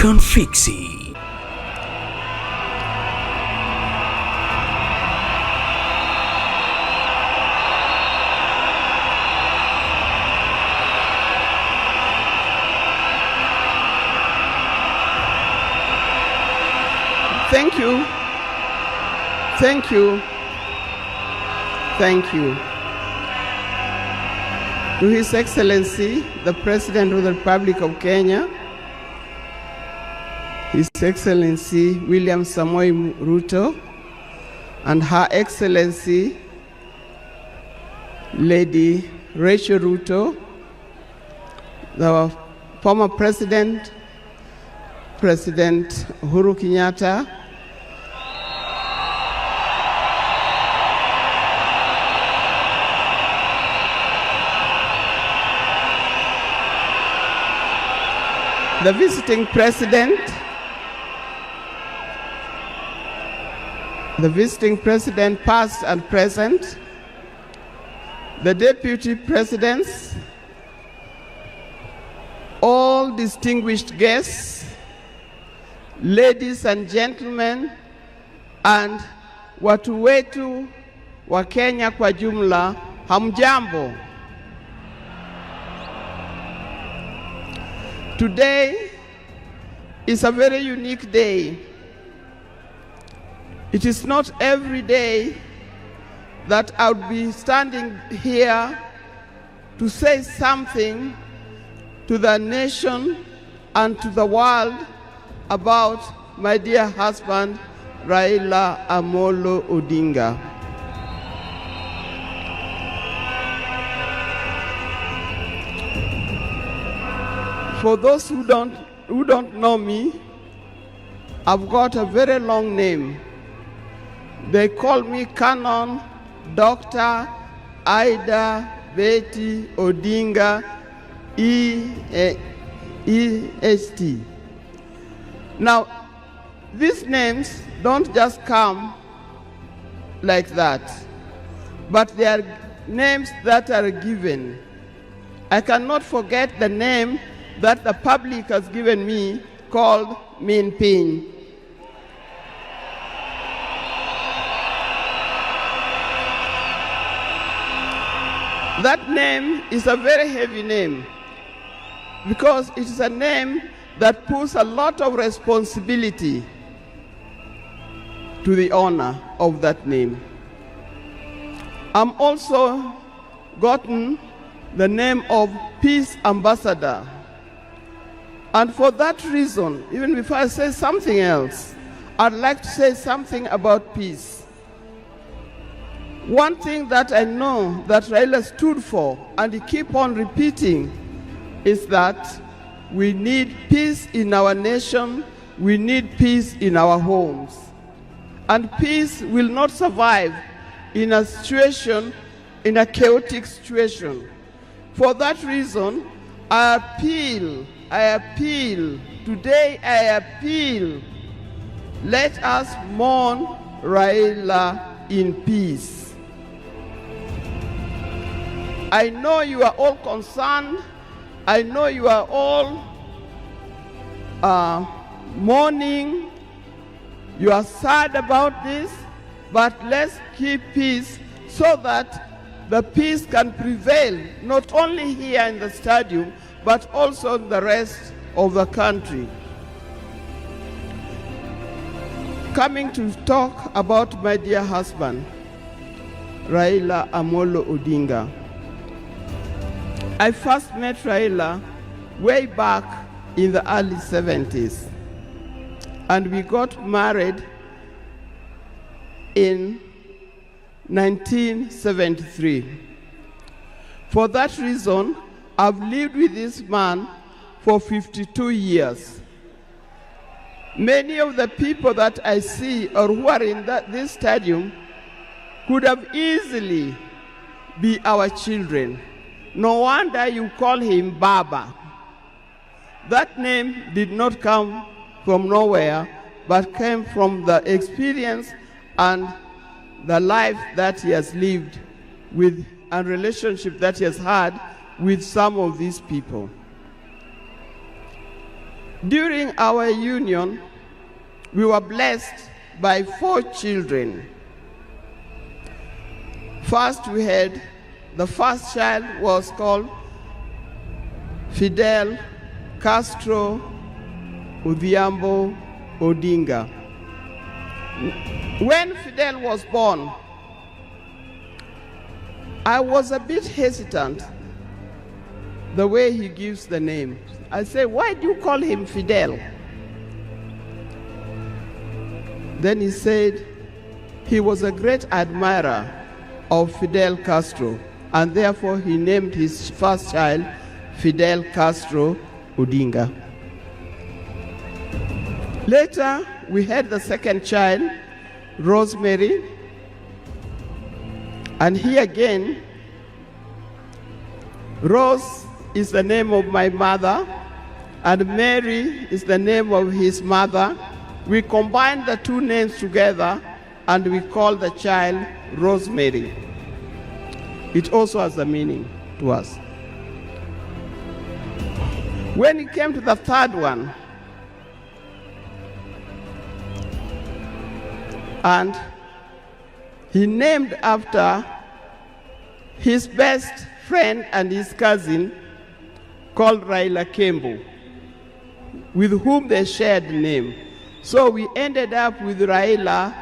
on FIXTV. Thank you. Thank you. Thank you. To His Excellency, the President of the Republic of Kenya, His Excellency William Samoei Ruto, and Her Excellency Lady Rachel Ruto, the former President Uhuru Kenyatta, the visiting president past and present, the deputy presidents, all distinguished guests, ladies and gentlemen, and watu wetu wa Kenya kwa jumla, hamjambo. Today is a very unique day. It is not every day that I would be standing here to say something to the nation and to the world about my dear husband, Raila Amolo Odinga. For those who don't know me, I've got a very long name. They call me Canon Dr. Ida Betty Odinga EST. Now, these names don't just come like that, but they are names that are given. I cannot forget the name that the public has given me, called Min Pin. That name is a very heavy name because it is a name that puts a lot of responsibility to the owner of that name. I'm also gotten the name of Peace Ambassador. And for that reason, even before I say something else, I'd like to say something about peace. One thing that I know that Raila stood for, and he keep on repeating, is that we need peace in our nation, we need peace in our homes. And peace will not survive in a situation, in a chaotic situation. For that reason, I appeal, today I appeal, let us mourn Raila in peace. I know you are all concerned, I know you are all mourning, you are sad about this, but let's keep peace so that the peace can prevail, not only here in the stadium, but also in the rest of the country. Coming to talk about my dear husband, Raila Amolo Odinga. I first met Raila way back in the early 70s, and we got married in 1973. For that reason, I've lived with this man for 52 years. Many of the people that I see or who are in this stadium could have easily be our children. No wonder you call him Baba. That name did not come from nowhere, but came from the experience and the life that he has lived with and relationship that he has had with some of these people. During our union, we were blessed by 4 children. First, we had the first child was called Fidel Castro Odhiambo Odinga. When Fidel was born, I was a bit hesitant the way he gives the name. I say, why do you call him Fidel? Then he said he was a great admirer of Fidel Castro, and therefore he named his first child Fidel Castro Odinga. Later, we had the second child, Rosemary, and here again, Rose is the name of my mother, and Mary is the name of his mother. We combined the 2 names together, and we called the child Rosemary. It also has a meaning to us. When it came to the third one, and he named after his best friend and his cousin called Raila'S, with whom they shared the name. So we ended up with Raila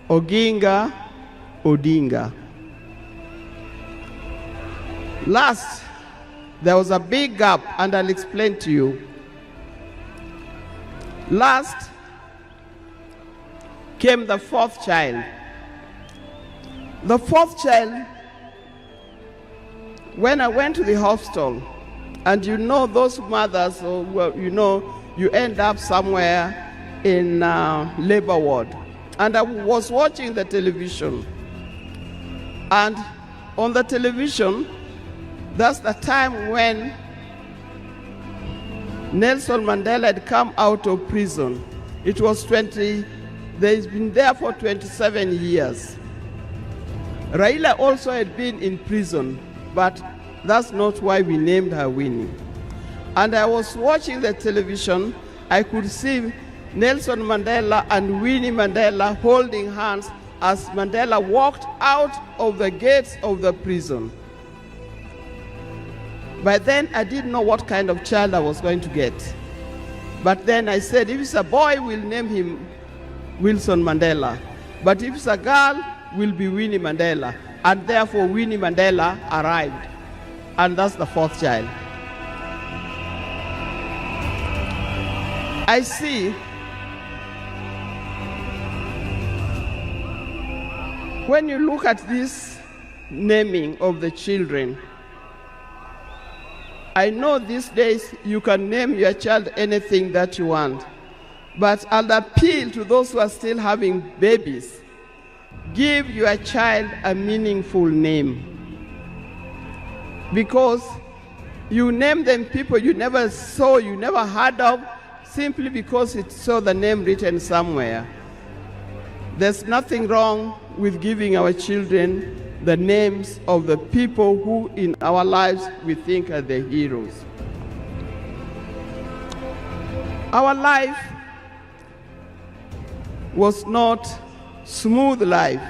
Oginga Odinga. Last, there was a big gap, and I'll explain to you. Last came the 4th child. The 4th child, when I went to the hospital, and you know those mothers, you end up somewhere in labor ward. And I was watching the television. And on the television, that's the time when Nelson Mandela had come out of prison. It was he's been there for 27 years. Raila also had been in prison, but that's not why we named her Winnie. And I was watching the television, I could see Nelson Mandela and Winnie Mandela holding hands as Mandela walked out of the gates of the prison. By then, I didn't know what kind of child I was going to get. But then I said, if it's a boy, we'll name him Wilson Mandela. But if it's a girl, will be Winnie Mandela. And therefore, Winnie Mandela arrived. And that's the 4th child. I see when you look at this naming of the children, I know these days you can name your child anything that you want, but I'll appeal to those who are still having babies. Give your child a meaningful name, because you name them people you never saw, you never heard of, simply because it saw the name written somewhere. There's nothing wrong with giving our children the names of the people who in our lives we think are the heroes. Our life was not smooth life.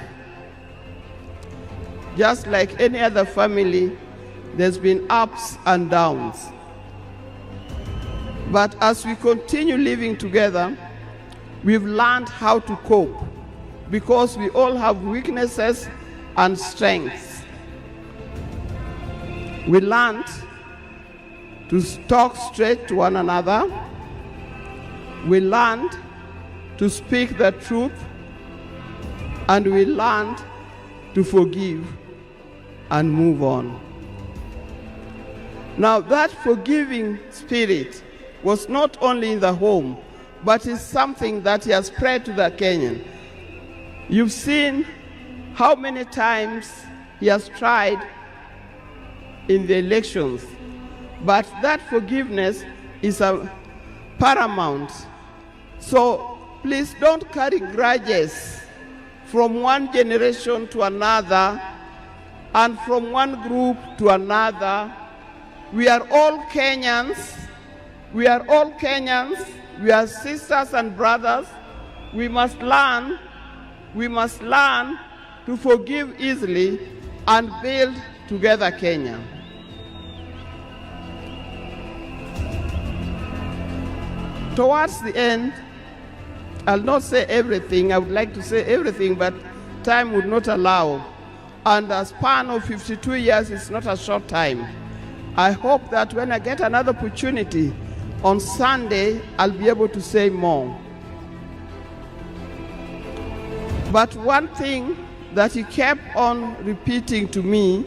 Just like any other family, there's been ups and downs. But as we continue living together, we've learned how to cope, because we all have weaknesses and strengths. We learned to talk straight to one another. We learned to speak the truth, and we learned to forgive and move on. Now, that forgiving spirit was not only in the home, but is something that has spread to the Kenyan. You've seen how many times he has tried in the elections, but that forgiveness is a paramount. So please don't carry grudges from one generation to another and from one group to another. We are all Kenyans, We are all Kenyans. We are sisters and brothers. We must learn to forgive easily and build together Kenya. Towards the end, I'll not say everything. I would like to say everything, but time would not allow. And a span of 52 years is not a short time. I hope that when I get another opportunity on Sunday, I'll be able to say more. But one thing that he kept on repeating to me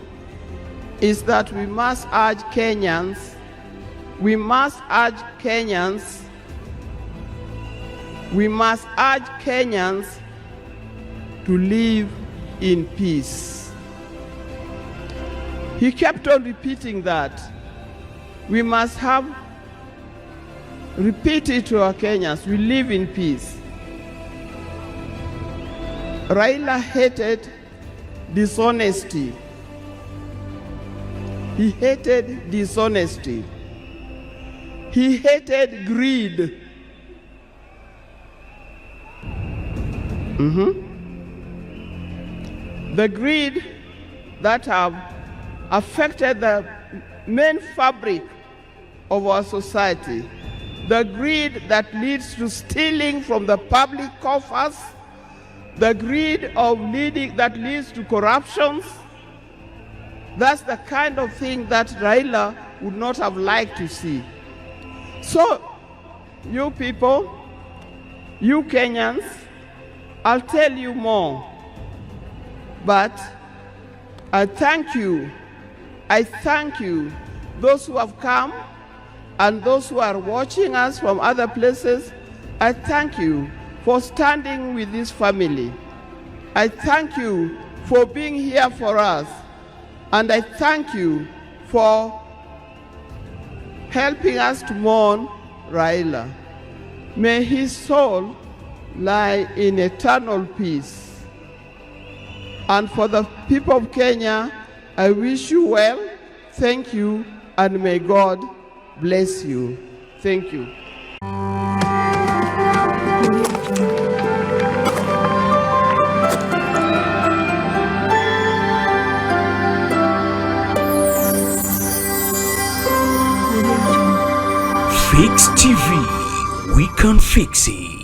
is that we must urge Kenyans to live in peace. He kept on repeating that. We must repeat it to our Kenyans. We live in peace. Raila hated dishonesty. He hated dishonesty. He hated greed. The greed that have affected the main fabric of our society. The greed that leads to stealing from the public coffers. The greed that leads to corruptions. That's the kind of thing that Raila would not have liked to see. So, you people, you Kenyans, I'll tell you more. But I thank you, those who have come and those who are watching us from other places. I thank you for standing with this family. I thank you for being here for us. And I thank you for helping us to mourn Raila. May his soul lie in eternal peace. And for the people of Kenya, I wish you well, thank you, and may God bless you. Thank you. FIXTV, we can fix it.